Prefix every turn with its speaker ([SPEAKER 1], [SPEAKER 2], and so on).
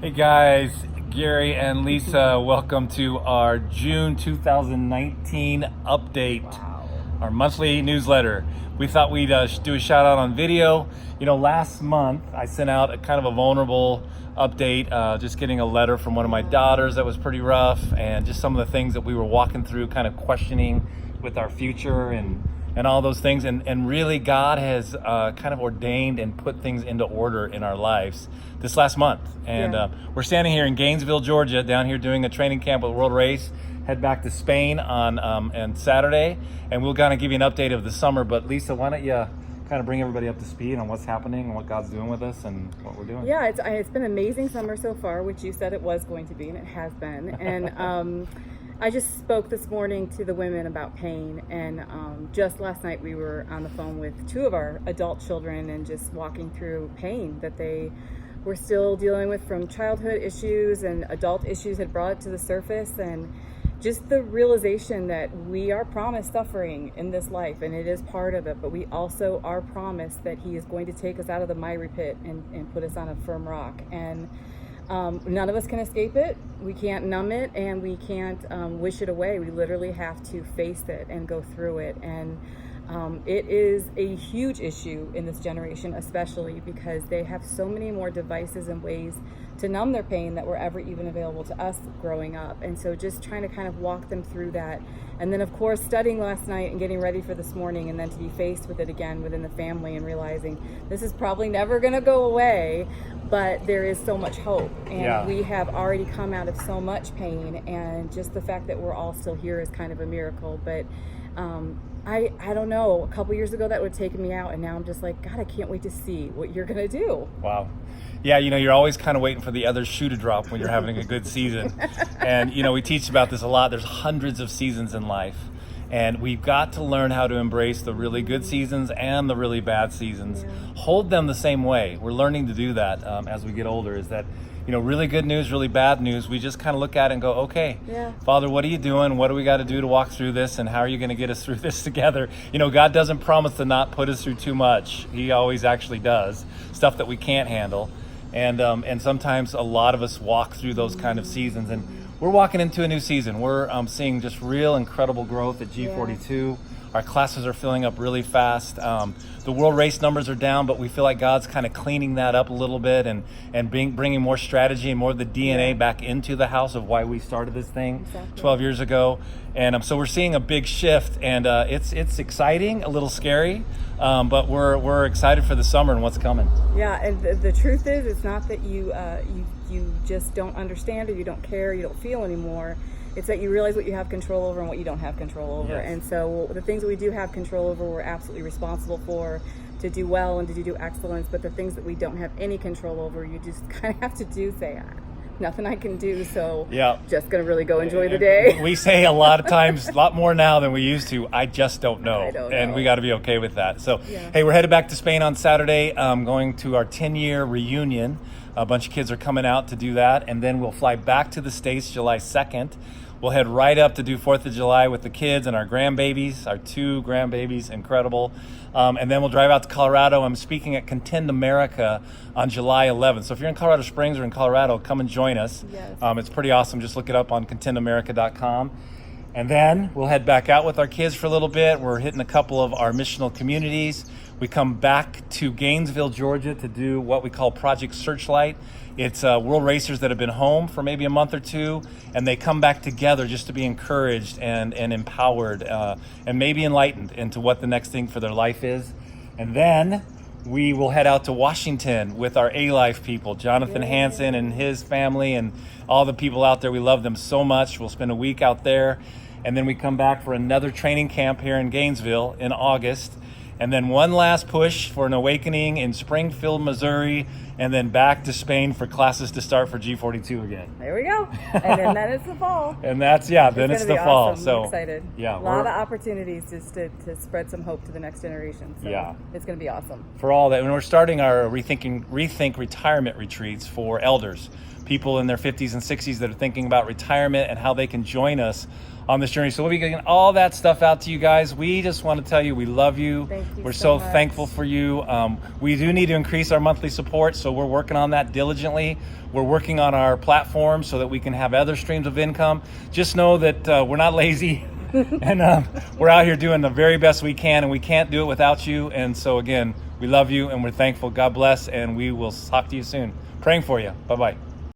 [SPEAKER 1] Hey guys, Gary and Lisa, welcome to our June 2019 update,
[SPEAKER 2] Wow.
[SPEAKER 1] our monthly newsletter. We thought we'd do a shout out on video. You know, last month I sent out a kind of a vulnerable update, just getting a letter from one of my daughters that was pretty rough, and just some of the things that we were walking through, kind of questioning with our future and all those things. And really, God has kind of ordained and put things into order in our lives this last month. And
[SPEAKER 2] Yeah.
[SPEAKER 1] we're standing here in Gainesville, Georgia, down here doing a training camp with World Race. Head back to Spain on Saturday, and we'll kind of give you an update of the summer. But Lisa, why don't you kind of bring everybody up to speed on what's happening and what God's doing with us and what we're doing?
[SPEAKER 2] Yeah, it's been an amazing summer so far, which you said it was going to be, and it has been. And I just spoke this morning to the women about pain, and just last night we were on the phone with two of our adult children and just walking through pain that they were still dealing with from childhood issues, and adult issues had brought it to the surface, and just the realization that we are promised suffering in this life, and it is part of it, but we also are promised that He is going to take us out of the miry pit and put us on a firm rock. And none of us can escape it. We can't numb it, and we can't wish it away. We literally have to face it and go through it. And it is a huge issue in this generation, especially because they have so many more devices and ways to numb their pain that were ever even available to us growing up. And so just trying to kind of walk them through that. And then, of course, studying last night and getting ready for this morning, and then to be faced with it again within the family and realizing this is probably never going to go away, but there is so much hope. And
[SPEAKER 1] Yeah.
[SPEAKER 2] we have already come out of so much pain, and just the fact that we're all still here is kind of a miracle. But I don't know, a couple years ago that would have taken me out, and now I'm just like, God, I can't wait to see what you're going to do.
[SPEAKER 1] Wow. Yeah, you know, you're always kind of waiting for the other shoe to drop when you're having a good season. And, you know, we teach about this a lot. There's hundreds of seasons in life. And we've got to learn how to embrace the really good seasons and the really bad seasons.
[SPEAKER 2] Yeah.
[SPEAKER 1] Hold them the same way. We're learning to do that as we get older, is that, you know, really good news, really bad news, we just kind of look at it and go, okay,
[SPEAKER 2] Yeah.
[SPEAKER 1] Father, what are you doing? What do we got to do to walk through this? And how are you going to get us through this together? You know, God doesn't promise to not put us through too much. He always actually does, stuff that we can't handle. And sometimes a lot of us walk through those kind of seasons. And we're walking into a new season. We're seeing just real incredible growth at G42. Our classes are filling up really fast. The world race numbers are down, but we feel like God's kind of cleaning that up a little bit and bringing more strategy and more of the DNA back into the house of why we started this thing
[SPEAKER 2] Exactly.
[SPEAKER 1] 12 years ago. And so we're seeing a big shift, and it's exciting, a little scary, but we're excited for the summer and what's coming.
[SPEAKER 2] Yeah, and the truth is, it's not that you just don't understand or you don't care, you don't feel anymore. It's that you realize what you have control over and what you don't have control over.
[SPEAKER 1] Yes.
[SPEAKER 2] And so the things that we do have control over, we're absolutely responsible for, to do well and to do excellence. But the things that we don't have any control over, you just kind of have to say, nothing I can do, so
[SPEAKER 1] Yeah.
[SPEAKER 2] just going to really go enjoy the day.
[SPEAKER 1] We say a lot of times, a lot more now than we used to, I just don't know.
[SPEAKER 2] I don't
[SPEAKER 1] And
[SPEAKER 2] know.
[SPEAKER 1] we got to be okay with that. So,
[SPEAKER 2] Yeah.
[SPEAKER 1] hey, we're headed back to Spain on Saturday, going to our 10-year reunion. A bunch of kids are coming out to do that. And then we'll fly back to the States July 2nd. We'll head right up to do 4th of July with the kids and our grandbabies, our 2 grandbabies, incredible. And then we'll drive out to Colorado. I'm speaking at Contend America on July 11th. So if you're in Colorado Springs or in Colorado, come and join us.
[SPEAKER 2] Yes.
[SPEAKER 1] It's pretty awesome. Just look it up on contendamerica.com. And then we'll head back out with our kids for a little bit. We're hitting a couple of our missional communities. We come back to Gainesville, Georgia to do what we call Project Searchlight. It's world racers that have been home for maybe a month or two, and they come back together just to be encouraged and empowered and maybe enlightened into what the next thing for their life is. And then we will head out to Washington with our A-Life people, Jonathan
[SPEAKER 2] Yay.
[SPEAKER 1] Hansen and his family and all the people out there. We love them so much. We'll spend a week out there, and then we come back for another training camp here in Gainesville in August. And then one last push for an awakening in Springfield, Missouri, and then back to Spain for classes to start for G42 again.
[SPEAKER 2] There we go. And then it's the fall.
[SPEAKER 1] And that's, then it's
[SPEAKER 2] gonna
[SPEAKER 1] the
[SPEAKER 2] be
[SPEAKER 1] fall.
[SPEAKER 2] awesome.
[SPEAKER 1] So
[SPEAKER 2] I'm excited.
[SPEAKER 1] yeah,
[SPEAKER 2] a lot of opportunities just to spread some hope to the next generation. So
[SPEAKER 1] Yeah.
[SPEAKER 2] it's going to be awesome.
[SPEAKER 1] for all that. And we're starting our Rethink Retirement retreats for elders. people in their 50s and 60s that are thinking about retirement and how they can join us on this journey. So we'll be getting all that stuff out to you guys. We just want to tell you we love you.
[SPEAKER 2] Thank you
[SPEAKER 1] We're
[SPEAKER 2] so
[SPEAKER 1] so
[SPEAKER 2] much.
[SPEAKER 1] thankful for you. We do need to increase our monthly support, so we're working on that diligently. We're working on our platform so that we can have other streams of income. Just know that we're not lazy. And we're out here doing the very best we can, and we can't do it without you. And so again, we love you and we're thankful. God bless, and we will talk to you soon. Praying for you. Bye-bye.